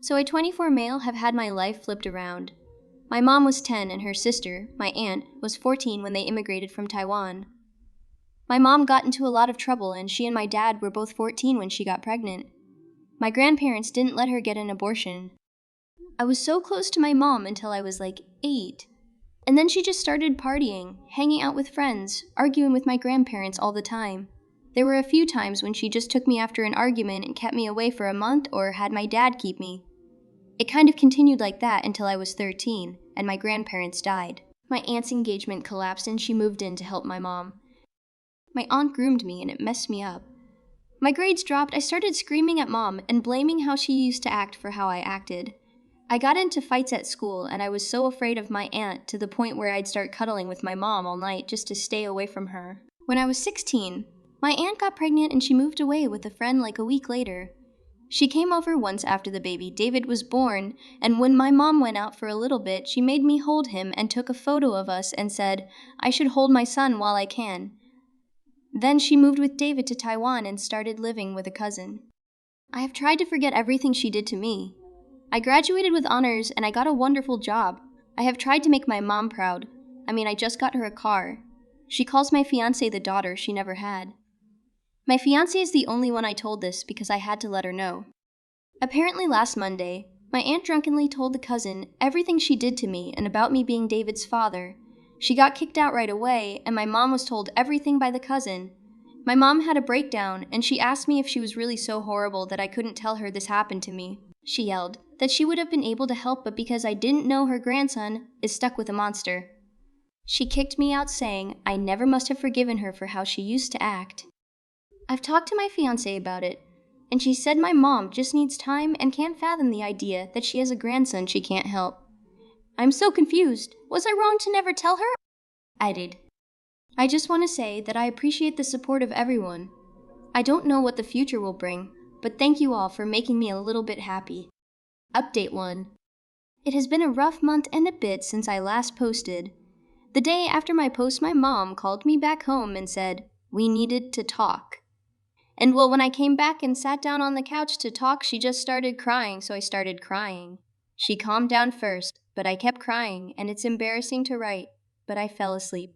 So a 24 male have had my life flipped around. My mom was 10 and her sister, my aunt, was 14 when they immigrated from Taiwan. My mom got into a lot of trouble and she and my dad were both 14 when she got pregnant. My grandparents didn't let her get an abortion. I was so close to my mom until I was like 8. And then she just started partying, hanging out with friends, arguing with my grandparents all the time. There were a few times when she just took me after an argument and kept me away for a month or had my dad keep me. It kind of continued like that until I was 13, and my grandparents died. My aunt's engagement collapsed and she moved in to help my mom. My aunt groomed me and it messed me up. My grades dropped, I started screaming at mom and blaming how she used to act for how I acted. I got into fights at school and I was so afraid of my aunt to the point where I'd start cuddling with my mom all night just to stay away from her. When I was 16, my aunt got pregnant and she moved away with a friend like a week later. She came over once after the baby David was born, and when my mom went out for a little bit, she made me hold him and took a photo of us and said, I should hold my son while I can. Then she moved with David to Taiwan and started living with a cousin. I have tried to forget everything she did to me. I graduated with honors and I got a wonderful job. I have tried to make my mom proud. I just got her a car. She calls my fiancé the daughter she never had. My fiancé is the only one I told this because I had to let her know. Apparently last Monday, my aunt drunkenly told the cousin everything she did to me and about me being David's father. She got kicked out right away, and my mom was told everything by the cousin. My mom had a breakdown, and she asked me if she was really so horrible that I couldn't tell her this happened to me. She yelled that she would have been able to help, but because I didn't know her grandson is stuck with a monster. She kicked me out saying I never must have forgiven her for how she used to act. I've talked to my fiancé about it, and she said my mom just needs time and can't fathom the idea that she has a grandson she can't help. I'm so confused. Was I wrong to never tell her? I did. I just want to say that I appreciate the support of everyone. I don't know what the future will bring, but thank you all for making me a little bit happy. Update 1. It has been a rough month and a bit since I last posted. The day after my post, my mom called me back home and said, we needed to talk. And well, when I came back and sat down on the couch to talk, she just started crying, so I started crying. She calmed down first, but I kept crying, and it's embarrassing to write, but I fell asleep.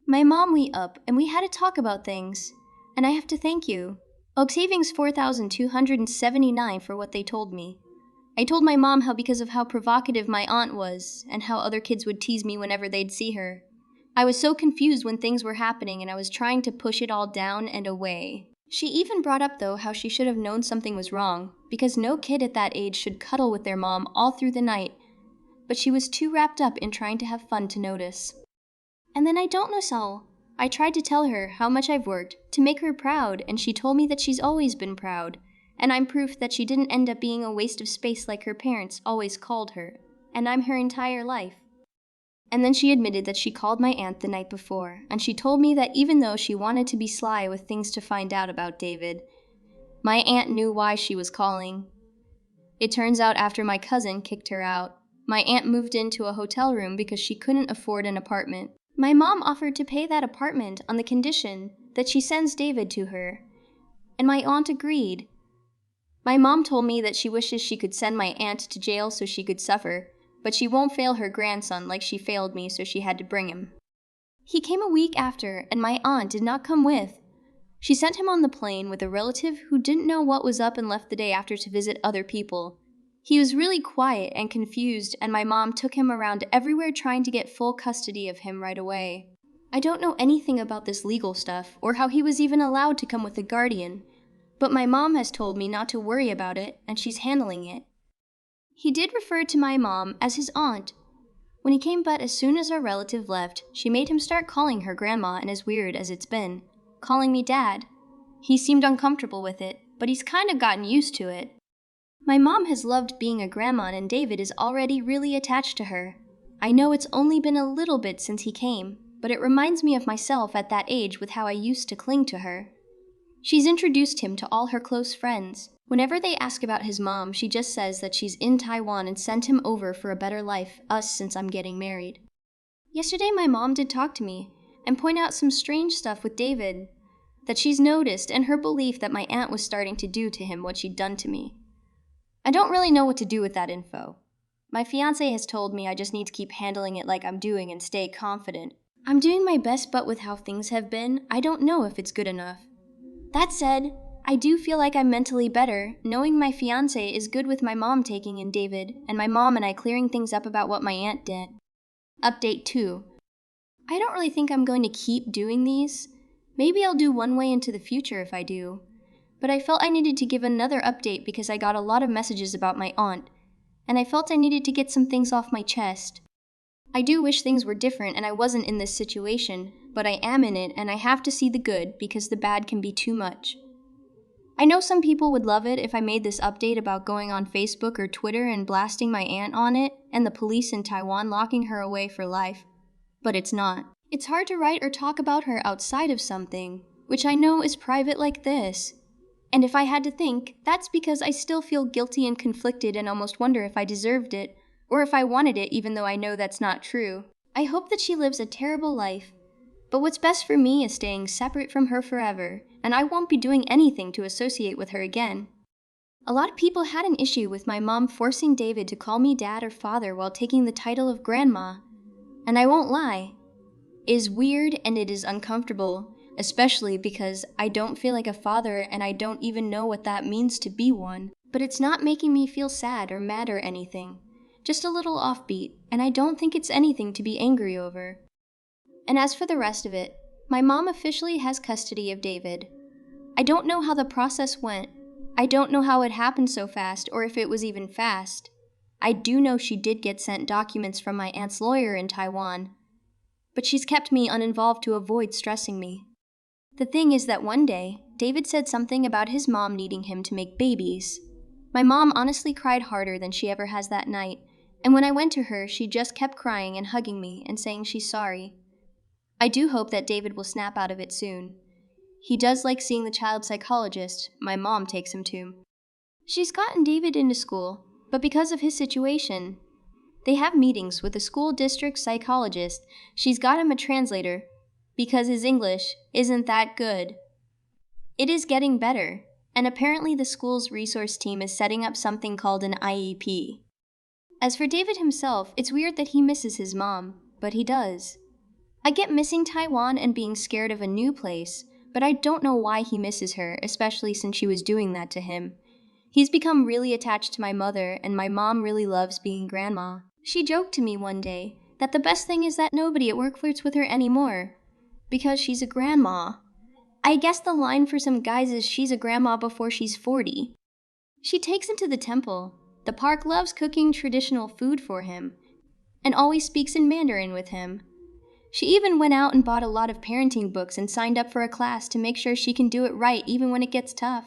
My mom we up, and we had to talk about things, and I have to thank you. Oak Savings 4,279 for what they told me. I told my mom how because of how provocative my aunt was, and how other kids would tease me whenever they'd see her. I was so confused when things were happening, and I was trying to push it all down and away. She even brought up, though, how she should have known something was wrong, because no kid at that age should cuddle with their mom all through the night, but she was too wrapped up in trying to have fun to notice. And then I don't know so. I tried to tell her how much I've worked to make her proud, and she told me that she's always been proud, and I'm proof that she didn't end up being a waste of space like her parents always called her, and I'm her entire life. And then she admitted that she called my aunt the night before, and she told me that even though she wanted to be sly with things to find out about David, my aunt knew why she was calling. It turns out after my cousin kicked her out, my aunt moved into a hotel room because she couldn't afford an apartment. My mom offered to pay that apartment on the condition that she sends David to her, and my aunt agreed. My mom told me that she wishes she could send my aunt to jail so she could suffer, but she won't fail her grandson like she failed me, so she had to bring him. He came a week after, and my aunt did not come with. She sent him on the plane with a relative who didn't know what was up and left the day after to visit other people. He was really quiet and confused, and my mom took him around everywhere trying to get full custody of him right away. I don't know anything about this legal stuff, or how he was even allowed to come with a guardian, but my mom has told me not to worry about it, and she's handling it. He did refer to my mom as his aunt when he came, but as soon as our relative left, she made him start calling her grandma, and as weird as it's been, calling me dad. He seemed uncomfortable with it, but he's kind of gotten used to it. My mom has loved being a grandma, and David is already really attached to her. I know it's only been a little bit since he came, but it reminds me of myself at that age with how I used to cling to her. She's introduced him to all her close friends. Whenever they ask about his mom, she just says that she's in Taiwan and sent him over for a better life, us since I'm getting married. Yesterday my mom did talk to me and point out some strange stuff with David that she's noticed, and her belief that my aunt was starting to do to him what she'd done to me. I don't really know what to do with that info. My fiancé has told me I just need to keep handling it like I'm doing and stay confident. I'm doing my best, but with how things have been, I don't know if it's good enough. That said, I do feel like I'm mentally better, knowing my fiancé is good with my mom taking in David, and my mom and I clearing things up about what my aunt did. Update 2. I don't really think I'm going to keep doing these. Maybe I'll do one way into the future if I do. But I felt I needed to give another update because I got a lot of messages about my aunt, and I felt I needed to get some things off my chest. I do wish things were different and I wasn't in this situation, but I am in it and I have to see the good because the bad can be too much. I know some people would love it if I made this update about going on Facebook or Twitter and blasting my aunt on it and the police in Taiwan locking her away for life, but it's not. It's hard to write or talk about her outside of something, which I know is private like this. And if I had to think, that's because I still feel guilty and conflicted and almost wonder if I deserved it, or if I wanted it even though I know that's not true. I hope that she lives a terrible life, but what's best for me is staying separate from her forever, and I won't be doing anything to associate with her again. A lot of people had an issue with my mom forcing David to call me dad or father while taking the title of grandma, and I won't lie, it is weird and it is uncomfortable, especially because I don't feel like a father and I don't even know what that means to be one, but it's not making me feel sad or mad or anything, just a little offbeat, and I don't think it's anything to be angry over. And as for the rest of it, my mom officially has custody of David. I don't know how the process went. I don't know how it happened so fast or if it was even fast. I do know she did get sent documents from my aunt's lawyer in Taiwan, but she's kept me uninvolved to avoid stressing me. The thing is that one day, David said something about his mom needing him to make babies. My mom honestly cried harder than she ever has that night, and when I went to her, she just kept crying and hugging me and saying she's sorry. I do hope that David will snap out of it soon. He does like seeing the child psychologist my mom takes him to. She's gotten David into school, but because of his situation, they have meetings with the school district psychologist. She's got him a translator because his English isn't that good. It is getting better, and apparently the school's resource team is setting up something called an IEP. As for David himself, it's weird that he misses his mom, but he does. I get missing Taiwan and being scared of a new place, but I don't know why he misses her, especially since she was doing that to him. He's become really attached to my mother, and my mom really loves being grandma. She joked to me one day that the best thing is that nobody at work flirts with her anymore, because she's a grandma. I guess the line for some guys is she's a grandma before she's 40. She takes him to the temple. The park loves cooking traditional food for him, and always speaks in Mandarin with him. She even went out and bought a lot of parenting books and signed up for a class to make sure she can do it right even when it gets tough.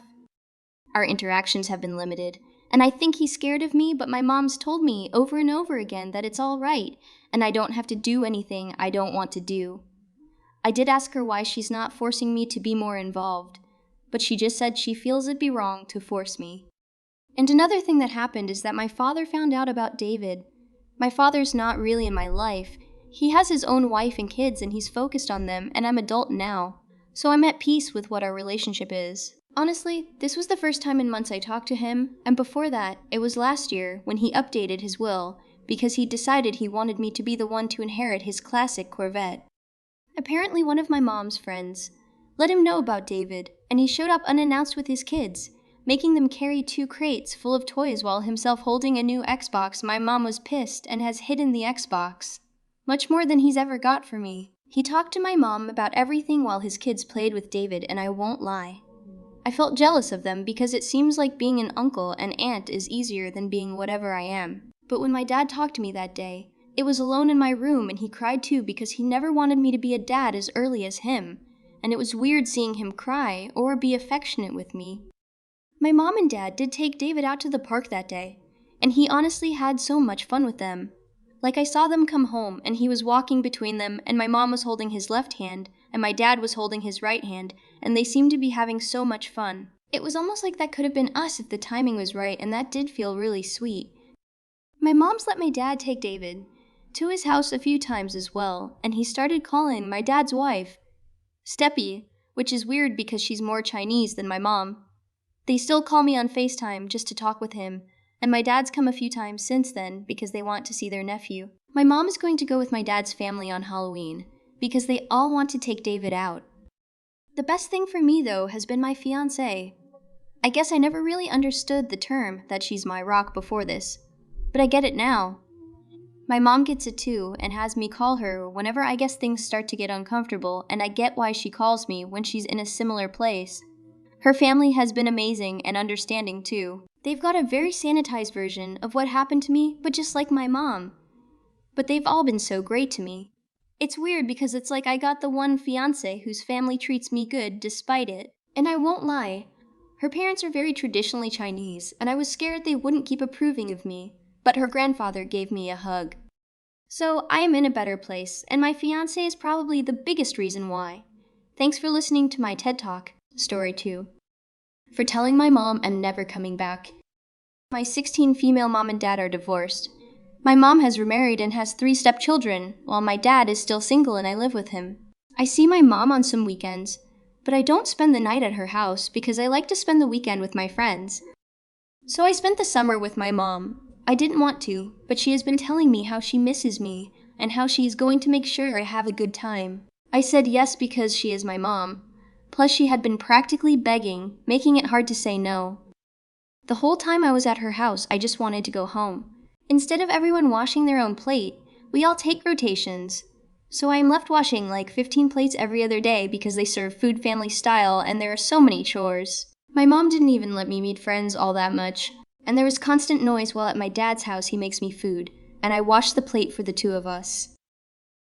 Our interactions have been limited, and I think he's scared of me, but my mom's told me over and over again that it's all right, and I don't have to do anything I don't want to do. I did ask her why she's not forcing me to be more involved, but she just said she feels it'd be wrong to force me. And another thing that happened is that my father found out about David. My father's not really in my life. He has his own wife and kids and he's focused on them, and I'm adult now, so I'm at peace with what our relationship is. Honestly, this was the first time in months I talked to him, and before that, it was last year when he updated his will because he decided he wanted me to be the one to inherit his classic Corvette. Apparently one of my mom's friends let him know about David, and he showed up unannounced with his kids, making them carry 2 crates full of toys while himself holding a new Xbox. My mom was pissed and has hidden the Xbox. Much more than he's ever got for me. He talked to my mom about everything while his kids played with David, and I won't lie. I felt jealous of them because it seems like being an uncle and aunt is easier than being whatever I am. But when my dad talked to me that day, it was alone in my room and he cried too because he never wanted me to be a dad as early as him, and it was weird seeing him cry or be affectionate with me. My mom and dad did take David out to the park that day, and he honestly had so much fun with them. Like I saw them come home, and he was walking between them, and my mom was holding his left hand, and my dad was holding his right hand, and they seemed to be having so much fun. It was almost like that could have been us if the timing was right, and that did feel really sweet. My mom's let my dad take David to his house a few times as well, and he started calling my dad's wife Steppy, which is weird because she's more Chinese than my mom. They still call me on FaceTime just to talk with him, and my dad's come a few times since then because they want to see their nephew. My mom is going to go with my dad's family on Halloween because they all want to take David out. The best thing for me, though, has been my fiancé. I guess I never really understood the term that she's my rock before this, but I get it now. My mom gets it too and has me call her whenever I guess things start to get uncomfortable, and I get why she calls me when she's in a similar place. Her family has been amazing and understanding too. They've got a very sanitized version of what happened to me, but just like my mom. But they've all been so great to me. It's weird because it's like I got the one fiancé whose family treats me good despite it. And I won't lie, her parents are very traditionally Chinese, and I was scared they wouldn't keep approving of me, but her grandfather gave me a hug. So I am in a better place, and my fiancé is probably the biggest reason why. Thanks for listening to my TED Talk, Story 2. For telling my mom I'm never coming back. My 16 female mom and dad are divorced. My mom has remarried and has 3 stepchildren, while my dad is still single and I live with him. I see my mom on some weekends, but I don't spend the night at her house because I like to spend the weekend with my friends. So I spent the summer with my mom. I didn't want to, but she has been telling me how she misses me and how she is going to make sure I have a good time. I said yes because she is my mom. Plus she had been practically begging, making it hard to say no. The whole time I was at her house, I just wanted to go home. Instead of everyone washing their own plate, we all take rotations. So I am left washing like 15 plates every other day because they serve food family style and there are so many chores. My mom didn't even let me meet friends all that much, and there was constant noise while at my dad's house he makes me food, and I washed the plate for the 2 of us.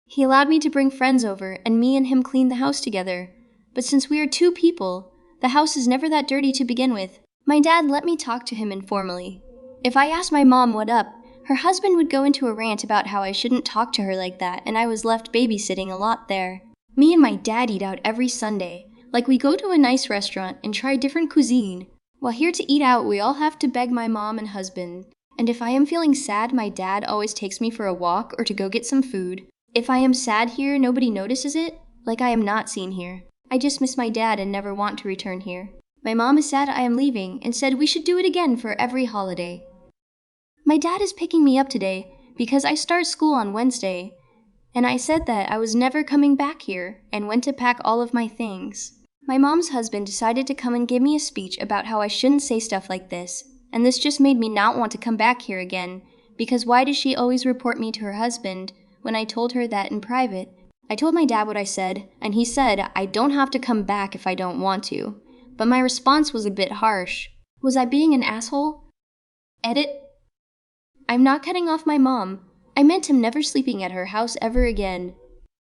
He allowed me to bring friends over, and me and him cleaned the house together. But since we are 2 people, the house is never that dirty to begin with. My dad let me talk to him informally. If I asked my mom what up, her husband would go into a rant about how I shouldn't talk to her like that, and I was left babysitting a lot there. Me and my dad eat out every Sunday. Like we go to a nice restaurant and try different cuisine. While here to eat out, we all have to beg my mom and husband. And if I am feeling sad, my dad always takes me for a walk or to go get some food. If I am sad here, nobody notices it, like I am not seen here. I just miss my dad and never want to return here. My mom is sad I am leaving and said we should do it again for every holiday. My dad is picking me up today because I start school on Wednesday, and I said that I was never coming back here and went to pack all of my things. My mom's husband decided to come and give me a speech about how I shouldn't say stuff like this, and this just made me not want to come back here again, because why does she always report me to her husband when I told her that in private? I told my dad what I said, and he said I don't have to come back if I don't want to, but my response was a bit harsh. Was I being an asshole? Edit. I'm not cutting off my mom. I meant him never sleeping at her house ever again.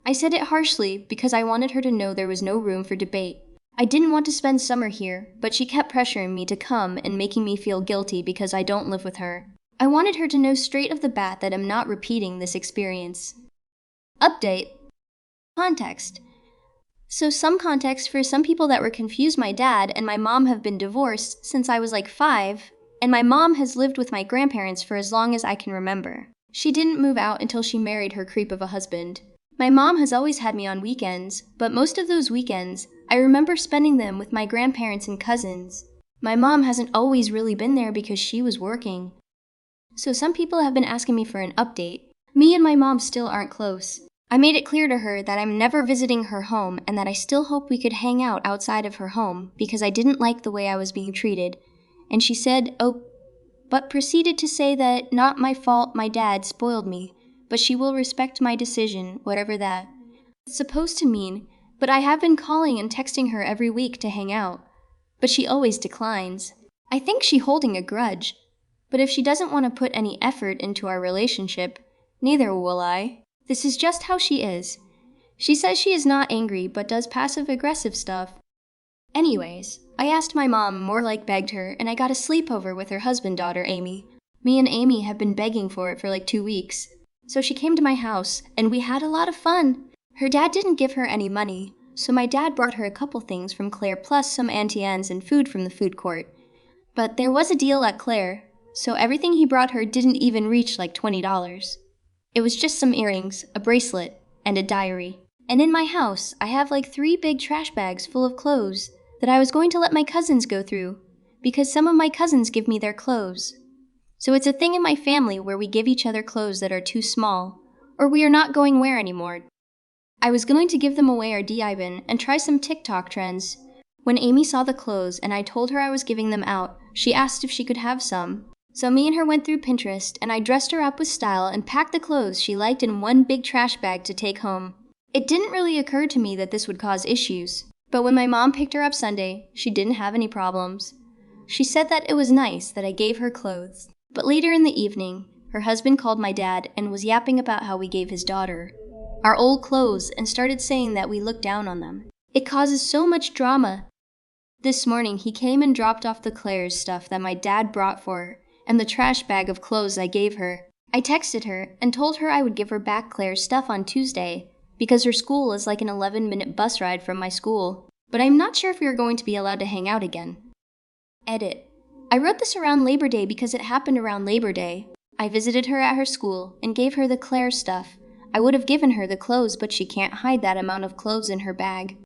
I said it harshly because I wanted her to know there was no room for debate. I didn't want to spend summer here, but she kept pressuring me to come and making me feel guilty because I don't live with her. I wanted her to know straight off the bat that I'm not repeating this experience. Update. Context. So some context for some people that were confused. My dad and my mom have been divorced since I was like 5, and my mom has lived with my grandparents for as long as I can remember. She didn't move out until she married her creep of a husband. My mom has always had me on weekends, but most of those weekends, I remember spending them with my grandparents and cousins. My mom hasn't always really been there because she was working. So some people have been asking me for an update. Me and my mom still aren't close. I made it clear to her that I'm never visiting her home and that I still hope we could hang out outside of her home because I didn't like the way I was being treated. And she said, oh, but proceeded to say that not my fault my dad spoiled me, but she will respect my decision, whatever that. It's supposed to mean, but I have been calling and texting her every week to hang out. But she always declines. I think she's holding a grudge. But if she doesn't want to put any effort into our relationship, neither will I. This is just how she is. She says she is not angry, but does passive-aggressive stuff. Anyways, I asked my mom, more like begged her, and I got a sleepover with her husband-daughter, Amy. Me and Amy have been begging for it for like 2 weeks. So she came to my house, and we had a lot of fun. Her dad didn't give her any money, so my dad brought her a couple things from Claire plus some Auntie Anne's and food from the food court. But there was a deal at Claire, so everything he brought her didn't even reach like $20. It was just some earrings, a bracelet, and a diary. And in my house, I have like 3 big trash bags full of clothes that I was going to let my cousins go through, because some of my cousins give me their clothes. So it's a thing in my family where we give each other clothes that are too small, or we are not going wear anymore. I was going to give them away our DIBN and try some TikTok trends. When Amy saw the clothes and I told her I was giving them out, she asked if she could have some. So me and her went through Pinterest and I dressed her up with style and packed the clothes she liked in one big trash bag to take home. It didn't really occur to me that this would cause issues, but when my mom picked her up Sunday, she didn't have any problems. She said that it was nice that I gave her clothes. But later in the evening, her husband called my dad and was yapping about how we gave his daughter our old clothes and started saying that we looked down on them. It causes so much drama. This morning, he came and dropped off the Claire's stuff that my dad brought for her and the trash bag of clothes I gave her. I texted her and told her I would give her back Claire's stuff on Tuesday because her school is like an 11-minute bus ride from my school. But I'm not sure if we are going to be allowed to hang out again. Edit. I wrote this around Labor Day because it happened around Labor Day. I visited her at her school and gave her the Claire stuff. I would have given her the clothes, but she can't hide that amount of clothes in her bag.